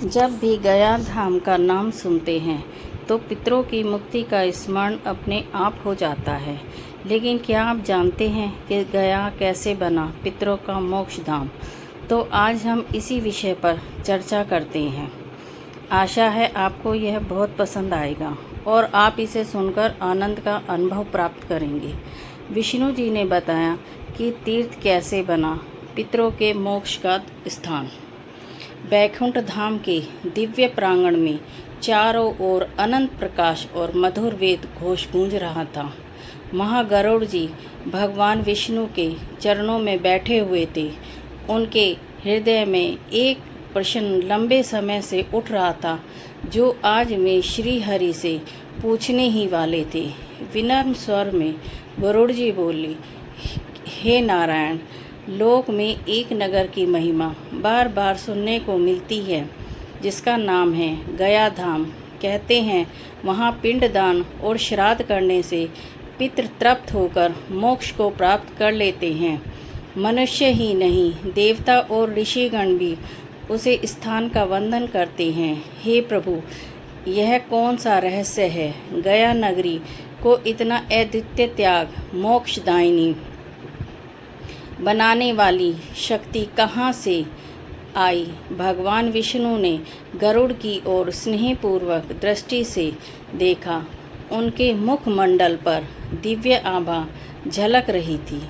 जब भी गया धाम का नाम सुनते हैं तो पितरों की मुक्ति का स्मरण अपने आप हो जाता है। लेकिन क्या आप जानते हैं कि गया कैसे बना पितरों का मोक्ष धाम? तो आज हम इसी विषय पर चर्चा करते हैं। आशा है आपको यह बहुत पसंद आएगा और आप इसे सुनकर आनंद का अनुभव प्राप्त करेंगे। विष्णु जी ने बताया कि तीर्थ कैसे बना पितरों के मोक्ष का स्थान। बैकुंठ धाम के दिव्य प्रांगण में चारों ओर अनंत प्रकाश और मधुर वेद घोष गूंज रहा था। महागरुड़ जी भगवान विष्णु के चरणों में बैठे हुए थे। उनके हृदय में एक प्रश्न लंबे समय से उठ रहा था, जो आज वे श्री हरि से पूछने ही वाले थे। विनम्र स्वर में गरुड़ जी बोले, हे नारायण, लोक में एक नगर की महिमा बार बार सुनने को मिलती है, जिसका नाम है गया धाम। कहते हैं वहाँ पिंडदान और श्राद्ध करने से पितृ तृप्त होकर मोक्ष को प्राप्त कर लेते हैं। मनुष्य ही नहीं, देवता और ऋषिगण भी उसे स्थान का वंदन करते हैं। हे प्रभु, यह कौन सा रहस्य है? गया नगरी को इतना अद्वितीय त्याग मोक्षदायिनी बनाने वाली शक्ति कहाँ से आई? भगवान विष्णु ने गरुड़ की ओर स्नेहपूर्वक दृष्टि से देखा। उनके मुखमंडल पर दिव्य आभा झलक रही थी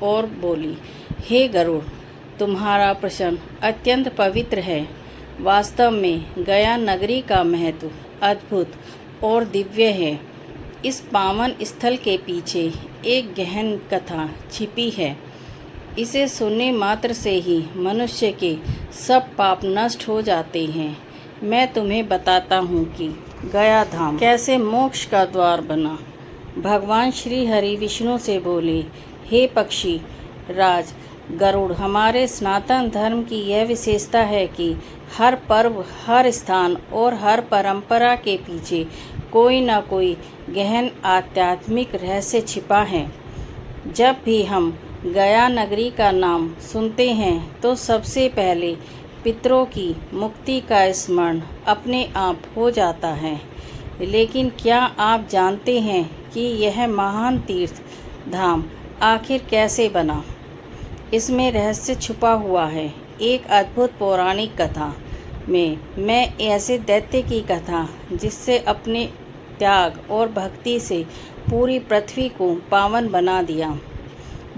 और बोली, हे गरुड़, तुम्हारा प्रश्न अत्यंत पवित्र है। वास्तव में गया नगरी का महत्व अद्भुत और दिव्य है। इस पावन स्थल के पीछे एक गहन कथा छिपी है। इसे सुनने मात्र से ही मनुष्य के सब पाप नष्ट हो जाते हैं। मैं तुम्हें बताता हूँ कि गया धाम कैसे मोक्ष का द्वार बना। भगवान श्री हरि विष्णु से बोले, हे पक्षी राज गरुड़, हमारे सनातन धर्म की यह विशेषता है कि हर पर्व, हर स्थान और हर परंपरा के पीछे कोई न कोई गहन आध्यात्मिक रहस्य छिपा है। जब भी हम गया नगरी का नाम सुनते हैं तो सबसे पहले पितरों की मुक्ति का स्मरण अपने आप हो जाता है। लेकिन क्या आप जानते हैं कि यह महान तीर्थ धाम आखिर कैसे बना? इसमें रहस्य छुपा हुआ है। एक अद्भुत पौराणिक कथा में मैं ऐसे दैत्य की कथा जिससे अपने त्याग और भक्ति से पूरी पृथ्वी को पावन बना दिया।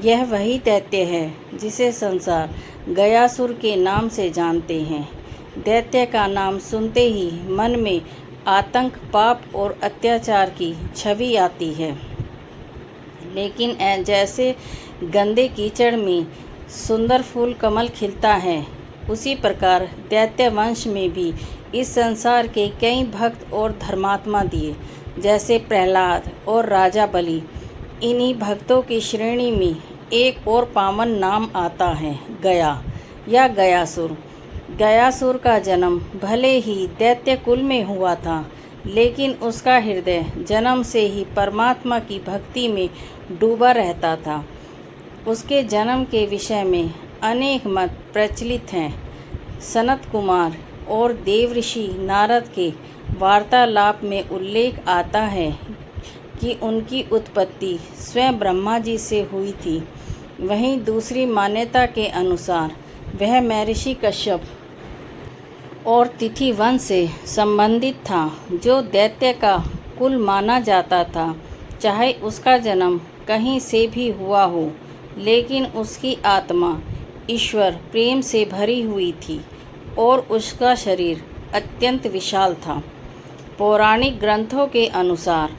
यह वही दैत्य है जिसे संसार गयासुर के नाम से जानते हैं। दैत्य का नाम सुनते ही मन में आतंक, पाप और अत्याचार की छवि आती है। लेकिन जैसे गंदे कीचड़ में सुंदर फूल कमल खिलता है, उसी प्रकार दैत्य वंश में भी इस संसार के कई भक्त और धर्मात्मा दिए, जैसे प्रहलाद और राजा बलि। इन्हीं भक्तों की श्रेणी में एक और पावन नाम आता है, गया या गयासुर। गयासुर का जन्म भले ही दैत्य कुल में हुआ था, लेकिन उसका हृदय जन्म से ही परमात्मा की भक्ति में डूबा रहता था। उसके जन्म के विषय में अनेक मत प्रचलित हैं। सनत कुमार और देवऋषि नारद के वार्तालाप में उल्लेख आता है कि उनकी उत्पत्ति स्वयं ब्रह्मा जी से हुई थी। वहीं दूसरी मान्यता के अनुसार वह महर्षि कश्यप और तिथि वंश से संबंधित था, जो दैत्य का कुल माना जाता था। चाहे उसका जन्म कहीं से भी हुआ हो, लेकिन उसकी आत्मा ईश्वर प्रेम से भरी हुई थी और उसका शरीर अत्यंत विशाल था। पौराणिक ग्रंथों के अनुसार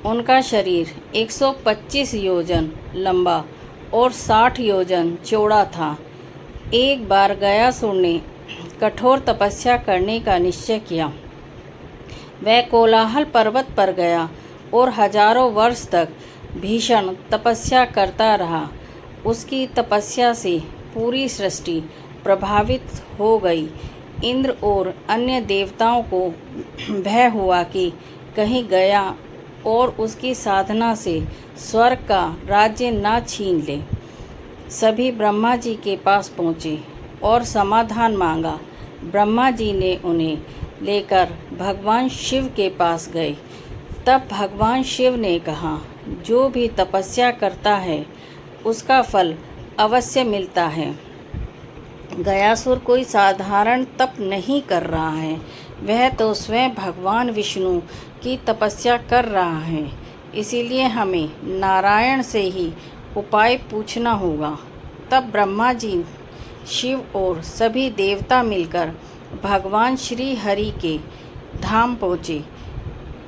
उनका शरीर 125 योजन लंबा और 60 योजन चौड़ा था। एक बार गयासुर ने कठोर तपस्या करने का निश्चय किया। वह कोलाहल पर्वत पर गया और हजारों वर्ष तक भीषण तपस्या करता रहा। उसकी तपस्या से पूरी सृष्टि प्रभावित हो गई। इंद्र और अन्य देवताओं को भय हुआ कि कहीं गया और उसकी साधना से स्वर्ग का राज्य ना छीन ले। सभी ब्रह्मा जी के पास पहुँचे और समाधान मांगा। ब्रह्मा जी ने उन्हें लेकर भगवान शिव के पास गए। तब भगवान शिव ने कहा, जो भी तपस्या करता है उसका फल अवश्य मिलता है। गयासुर कोई साधारण तप नहीं कर रहा है, वह तो स्वयं भगवान विष्णु की तपस्या कर रहा है। इसीलिए हमें नारायण से ही उपाय पूछना होगा। तब ब्रह्मा जी, शिव और सभी देवता मिलकर भगवान श्री हरि के धाम पहुँचे।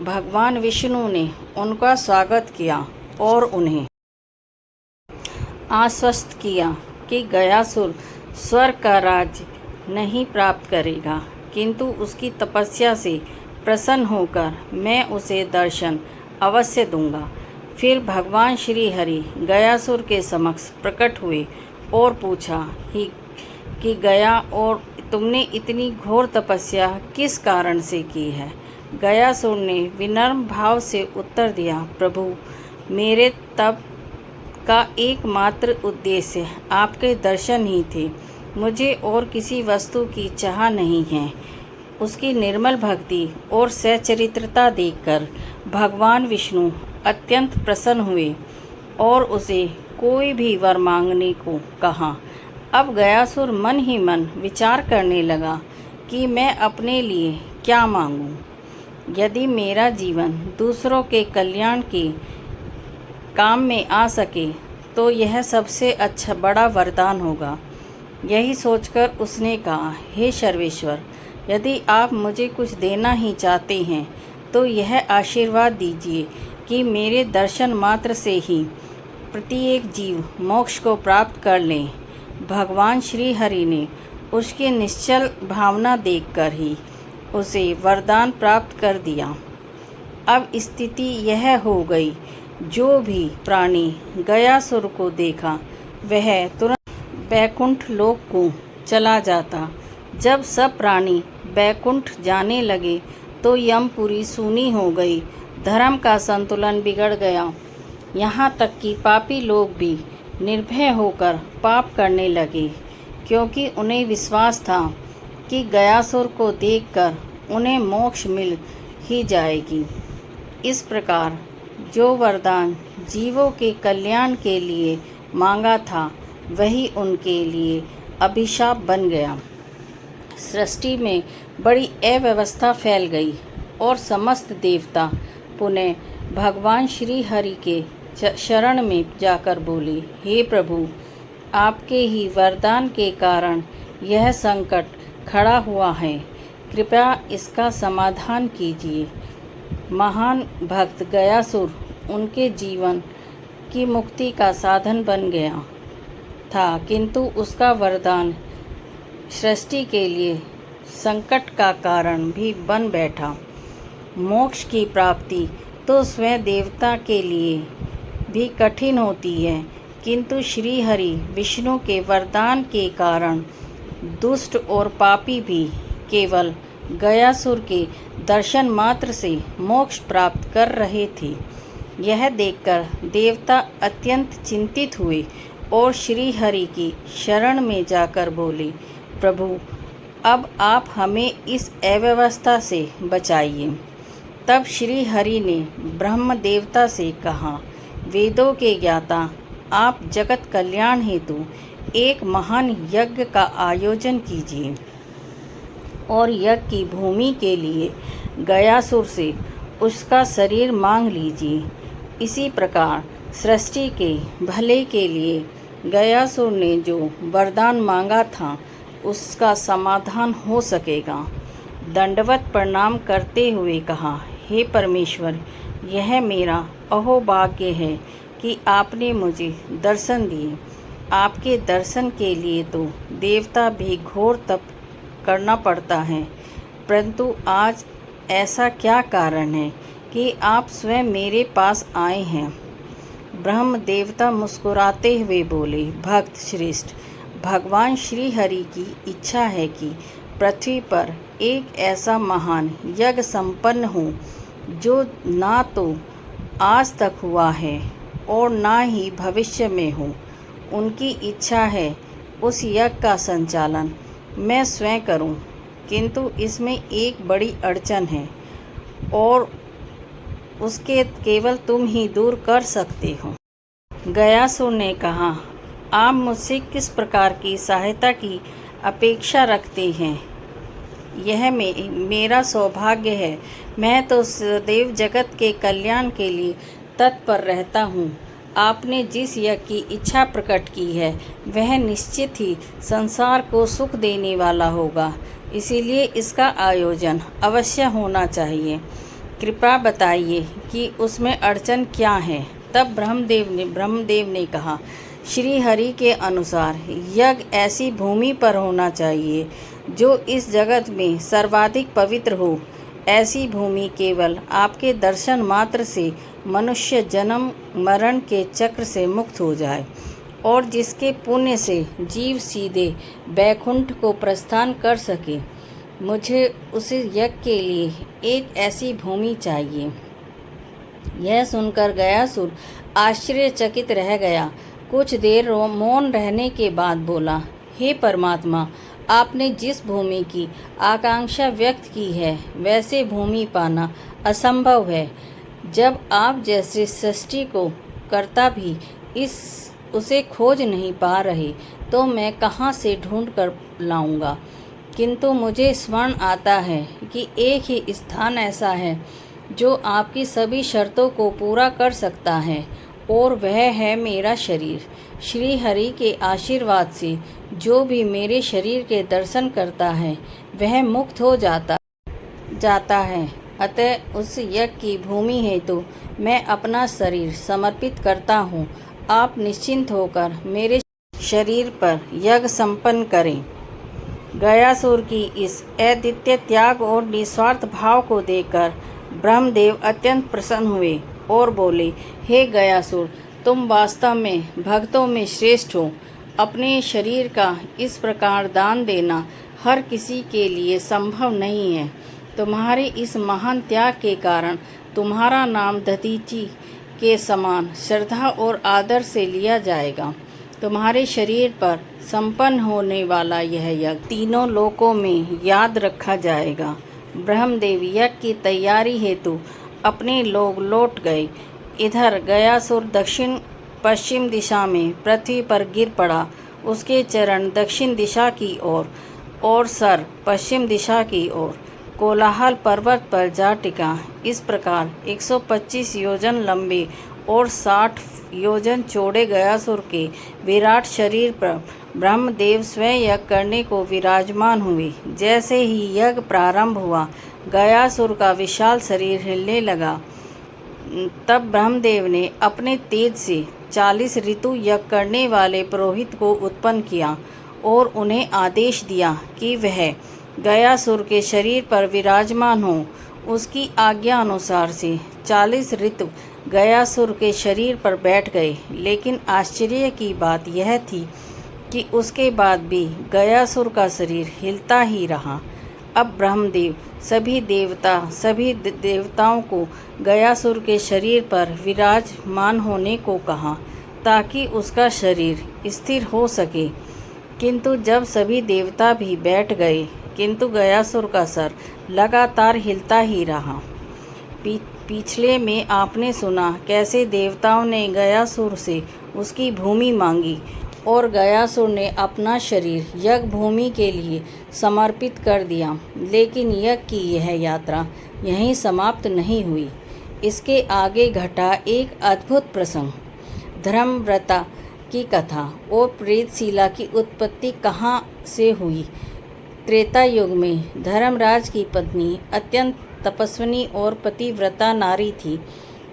भगवान विष्णु ने उनका स्वागत किया और उन्हें आश्वस्त किया कि गयासुर स्वर्ग का राज्य नहीं प्राप्त करेगा, किंतु उसकी तपस्या से प्रसन्न होकर मैं उसे दर्शन अवश्य दूंगा। फिर भगवान श्री हरि गयासुर के समक्ष प्रकट हुए और पूछा कि गया, और तुमने इतनी घोर तपस्या किस कारण से की है? गयासुर ने विनम्र भाव से उत्तर दिया, प्रभु, मेरे तप का एकमात्र उद्देश्य आपके दर्शन ही थे। मुझे और किसी वस्तु की चाह नहीं है। उसकी निर्मल भक्ति और सच्चरित्रता देखकर भगवान विष्णु अत्यंत प्रसन्न हुए और उसे कोई भी वर मांगने को कहा। अब गयासुर मन ही मन विचार करने लगा कि मैं अपने लिए क्या मांगूं। यदि मेरा जीवन दूसरों के कल्याण के काम में आ सके तो यह सबसे अच्छा बड़ा वरदान होगा। यही सोचकर उसने कहा, हे सर्वेश्वर, यदि आप मुझे कुछ देना ही चाहते हैं तो यह आशीर्वाद दीजिए कि मेरे दर्शन मात्र से ही प्रत्येक जीव मोक्ष को प्राप्त कर लें। भगवान श्री हरि ने उसकी निश्चल भावना देखकर ही उसे वरदान प्राप्त कर दिया। अब स्थिति यह हो गई, जो भी प्राणी गयासुर को देखा वह तुरंत बैकुंठ लोक को चला जाता। जब सब प्राणी बैकुंठ जाने लगे तो यमपुरी सूनी हो गई, धर्म का संतुलन बिगड़ गया। यहाँ तक कि पापी लोग भी निर्भय होकर पाप करने लगे, क्योंकि उन्हें विश्वास था कि गयासुर को देखकर उन्हें मोक्ष मिल ही जाएगी। इस प्रकार जो वरदान जीवों के कल्याण के लिए मांगा था वही उनके लिए अभिशाप बन गया। सृष्टि में बड़ी अव्यवस्था फैल गई और समस्त देवता पुनः भगवान श्री हरि के शरण में जाकर बोले, हे प्रभु, आपके ही वरदान के कारण यह संकट खड़ा हुआ है, कृपया इसका समाधान कीजिए। महान भक्त गयासुर उनके जीवन की मुक्ति का साधन बन गया था, किंतु उसका वरदान सृष्टि के लिए संकट का कारण भी बन बैठा। मोक्ष की प्राप्ति तो स्वयं देवता के लिए भी कठिन होती है, किंतु श्री हरि विष्णु के वरदान के कारण दुष्ट और पापी भी केवल गयासुर के दर्शन मात्र से मोक्ष प्राप्त कर रहे थे। यह देखकर देवता अत्यंत चिंतित हुए और श्री हरि की शरण में जाकर बोले, प्रभु, अब आप हमें इस अव्यवस्था से बचाइए। तब श्री हरि ने ब्रह्म देवता से कहा, वेदों के ज्ञाता, आप जगत कल्याण हेतु एक महान यज्ञ का आयोजन कीजिए और यज्ञ की भूमि के लिए गयासुर से उसका शरीर मांग लीजिए। इसी प्रकार सृष्टि के भले के लिए गयासुर ने जो वरदान मांगा था उसका समाधान हो सकेगा। दंडवत प्रणाम करते हुए कहा, हे परमेश्वर, यह मेरा अहोभाग्य है कि आपने मुझे दर्शन दिए। आपके दर्शन के लिए तो देवता भी घोर तप करना पड़ता है, परंतु आज ऐसा क्या कारण है कि आप स्वयं मेरे पास आए हैं? ब्रह्म देवता मुस्कुराते हुए बोले, भक्त श्रेष्ठ, भगवान श्री हरि की इच्छा है कि पृथ्वी पर एक ऐसा महान यज्ञ संपन्न हो जो ना तो आज तक हुआ है और ना ही भविष्य में हो। उनकी इच्छा है उस यज्ञ का संचालन मैं स्वयं करूं। किंतु इसमें एक बड़ी अड़चन है और उसके केवल तुम ही दूर कर सकते हो। गयासुर ने कहा, आप मुझसे किस प्रकार की सहायता की अपेक्षा रखते हैं? यह मेरा सौभाग्य है। मैं तो सदैव जगत के कल्याण के लिए तत्पर रहता हूँ। आपने जिस यज्ञ की इच्छा प्रकट की है वह निश्चित ही संसार को सुख देने वाला होगा, इसीलिए इसका आयोजन अवश्य होना चाहिए। कृपया बताइए कि उसमें अड़चन क्या है। तब ब्रह्मदेव ने कहा, श्री हरि के अनुसार यज्ञ ऐसी भूमि पर होना चाहिए जो इस जगत में सर्वाधिक पवित्र हो। ऐसी भूमि केवल आपके दर्शन मात्र से मनुष्य जन्म मरण के चक्र से मुक्त हो जाए और जिसके पुण्य से जीव सीधे बैकुंठ को प्रस्थान कर सके। मुझे उस यज्ञ के लिए एक ऐसी भूमि चाहिए। यह सुनकर गयासुर आश्चर्यचकित रह गया। कुछ देर मौन रहने के बाद बोला, हे परमात्मा, आपने जिस भूमि की आकांक्षा व्यक्त की है वैसे भूमि पाना असंभव है। जब आप जैसे सृष्टि को कर्ता भी उसे खोज नहीं पा रहे तो मैं कहाँ से ढूंढ कर लाऊंगा। किंतु मुझे स्मरण आता है कि एक ही स्थान ऐसा है जो आपकी सभी शर्तों को पूरा कर सकता है और वह है मेरा शरीर। श्री हरि के आशीर्वाद से जो भी मेरे शरीर के दर्शन करता है वह मुक्त हो जाता है। अतः उस यज्ञ की भूमि हेतु मैं अपना शरीर समर्पित करता हूँ। आप निश्चिंत होकर मेरे शरीर पर यज्ञ संपन्न करें। गयासुर की इस अद्वितीय त्याग और निस्वार्थ भाव को देखकर ब्रह्मदेव अत्यंत प्रसन्न हुए और बोले, हे गयासुर, तुम वास्तव में भक्तों में श्रेष्ठ हो। अपने शरीर का इस प्रकार दान देना हर किसी के लिए संभव नहीं है। तुम्हारे इस महान त्याग के कारण तुम्हारा नाम दधीचि के समान श्रद्धा और आदर से लिया जाएगा। तुम्हारे शरीर पर संपन्न होने वाला यह यज्ञ तीनों लोकों में याद रखा जाएगा। ब्रह्मदेव यज्ञ की तैयारी हेतु अपने लोग लौट गए। इधर गयासुर दक्षिण पश्चिम दिशा में पृथ्वी पर गिर पड़ा। उसके चरण दक्षिण दिशा की ओर और सर पश्चिम दिशा की ओर कोलाहल पर्वत पर जा टिका। इस प्रकार 125 योजन लंबे और 60 योजन चौड़े गयासुर के विराट शरीर पर ब्रह्मदेव स्वयं यज्ञ करने को विराजमान हुए। जैसे ही यज्ञ प्रारंभ हुआ, गयासुर का विशाल शरीर हिलने लगा। तब ब्रह्मदेव ने अपने तेज से 40 ऋतु यज्ञ करने वाले पुरोहित को उत्पन्न किया और उन्हें आदेश दिया कि वह गयासुर के शरीर पर विराजमान हो। उसकी आज्ञा अनुसार से 40 ऋतु गयासुर के शरीर पर बैठ गए। लेकिन आश्चर्य की बात यह थी कि उसके बाद भी गयासुर का शरीर हिलता ही रहा। अब ब्रह्मदेव सभी देवताओं को गयासुर के शरीर पर विराजमान होने को कहा ताकि उसका शरीर स्थिर हो सके। किंतु जब सभी देवता भी बैठ गए किंतु गयासुर का सर लगातार हिलता ही रहा। पिछले में आपने सुना कैसे देवताओं ने गयासुर से उसकी भूमि मांगी और गयासुर ने अपना शरीर यज्ञ भूमि के लिए समर्पित कर दिया। लेकिन यज्ञ की यह यात्रा यहीं समाप्त नहीं हुई। इसके आगे घटा एक अद्भुत प्रसंग। धर्मव्रता की कथा और प्रेतशिला की उत्पत्ति कहाँ से हुई। त्रेता युग में धर्मराज की पत्नी अत्यंत तपस्विनी और पतिव्रता नारी थी।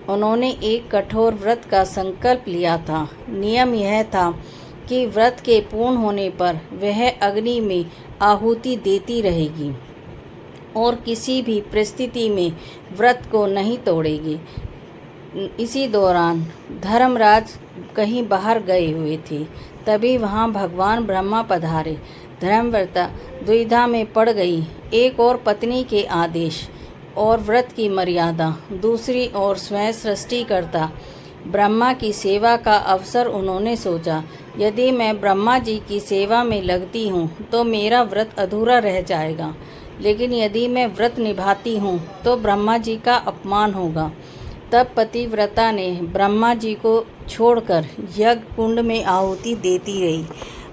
उन्होंने एक कठोर व्रत का संकल्प लिया था। नियम यह था कि व्रत के पूर्ण होने पर वह अग्नि में आहुति देती रहेगी और किसी भी परिस्थिति में व्रत को नहीं तोड़ेगी। इसी दौरान धर्मराज कहीं बाहर गए हुए थे। तभी वहां भगवान ब्रह्मा पधारे। धर्मव्रता दुविधा में पड़ गई। एक और पत्नी के आदेश और व्रत की मर्यादा, दूसरी ओर स्वयं सृष्टिकर्ता ब्रह्मा की सेवा का अवसर। उन्होंने सोचा, यदि मैं ब्रह्मा जी की सेवा में लगती हूँ तो मेरा व्रत अधूरा रह जाएगा। लेकिन यदि मैं व्रत निभाती हूँ तो ब्रह्मा जी का अपमान होगा। तब पतिव्रता ने ब्रह्मा जी को छोड़कर यज्ञ कुंड में आहुति देती रही।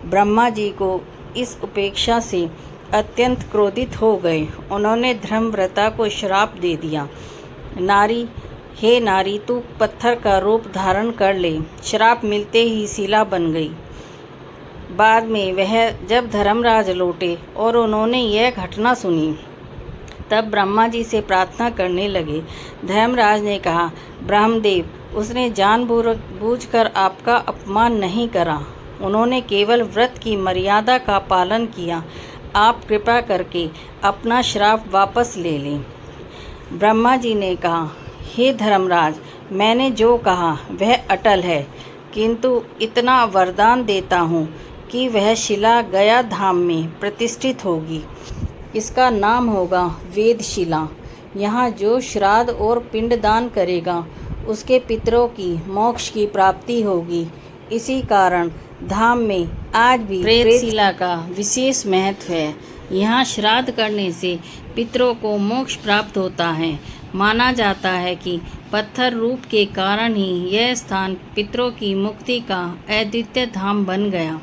ब्रह्मा जी को इस उपेक्षा से अत्यंत क्रोधित हो गए। उन्होंने धर्मव्रता को श्राप दे दिया, हे नारी, तू पत्थर का रूप धारण कर ले। श्राप मिलते ही शिला बन गई। बाद में वह जब धर्मराज लौटे और उन्होंने यह घटना सुनी, तब ब्रह्मा जी से प्रार्थना करने लगे। धर्मराज ने कहा, ब्रह्मदेव, उसने जानबूझकर आपका अपमान नहीं करा, उन्होंने केवल व्रत की मर्यादा का पालन किया। आप कृपा करके अपना श्राप वापस ले लें। ब्रह्मा जी ने कहा, हे धर्मराज, मैंने जो कहा वह अटल है, किंतु इतना वरदान देता हूँ कि वह शिला गया धाम में प्रतिष्ठित होगी। इसका नाम होगा वेदशिला। यहाँ जो श्राद्ध और पिंडदान करेगा उसके पितरों की मोक्ष की प्राप्ति होगी। इसी कारण धाम में आज भी प्रेतशिला का विशेष महत्व है। यहाँ श्राद्ध करने से पितरों को मोक्ष प्राप्त होता है। माना जाता है कि पत्थर रूप के कारण ही यह स्थान पितरों की मुक्ति का अद्वितीय धाम बन गया।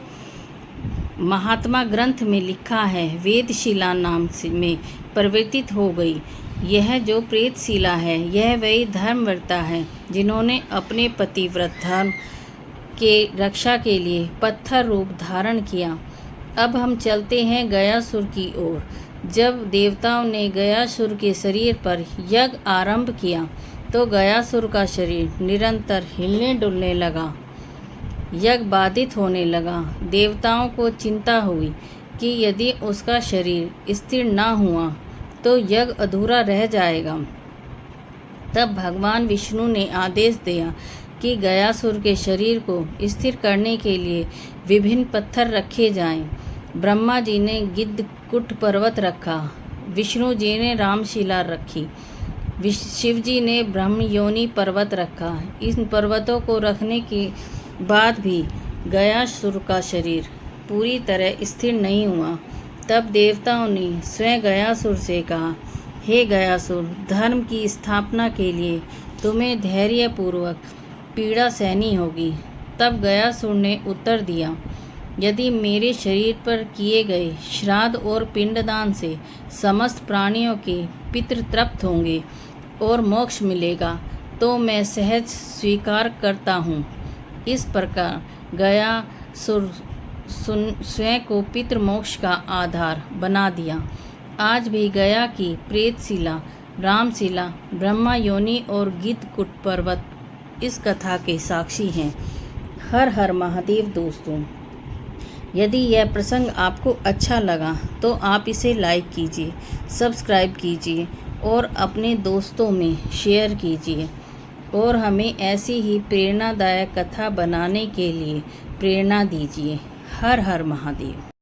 महात्मा ग्रंथ में लिखा है, वेदशिला नाम में परिवर्तित हो गई। यह जो प्रेतशिला है, यह वही धर्मव्रता है जिन्होंने अपने पतिव्रत धर्म के रक्षा के लिए पत्थर रूप धारण किया। अब हम चलते हैं गयासुर की ओर। जब देवताओं ने गयासुर के शरीर पर यज्ञ आरंभ किया तो गयासुर का शरीर निरंतर हिलने डुलने लगा, यज्ञ बाधित होने लगा। देवताओं को चिंता हुई कि यदि उसका शरीर स्थिर न हुआ तो यज्ञ अधूरा रह जाएगा। तब भगवान विष्णु ने आदेश दिया कि गयासुर के शरीर को स्थिर करने के लिए विभिन्न पत्थर रखे जाएं। ब्रह्मा जी ने गिद्धकुट पर्वत रखा, विष्णु जी ने रामशिला रखी, शिव जी ने ब्रह्मयोनि पर्वत रखा। इन पर्वतों को रखने के बाद भी गयासुर का शरीर पूरी तरह स्थिर नहीं हुआ। तब देवताओं ने स्वयं गयासुर से कहा, हे गयासुर, धर्म की स्थापना के लिए तुम्हें धैर्यपूर्वक पीड़ा सहनी होगी। तब गयासुर ने उत्तर दिया, यदि मेरे शरीर पर किए गए श्राद्ध और पिंडदान से समस्त प्राणियों के पितृ तृप्त होंगे और मोक्ष मिलेगा तो मैं सहज स्वीकार करता हूँ। इस प्रकार गयासुर स्वयं को पितृ मोक्ष का आधार बना दिया। आज भी गया की प्रेतशिला, रामशिला, ब्रह्मा योनि और गिद्धकुट पर्वत इस कथा के साक्षी हैं। हर हर महादेव। दोस्तों, यदि यह प्रसंग आपको अच्छा लगा तो आप इसे लाइक कीजिए, सब्सक्राइब कीजिए और अपने दोस्तों में शेयर कीजिए और हमें ऐसी ही प्रेरणादायक कथा बनाने के लिए प्रेरणा दीजिए। हर हर महादेव।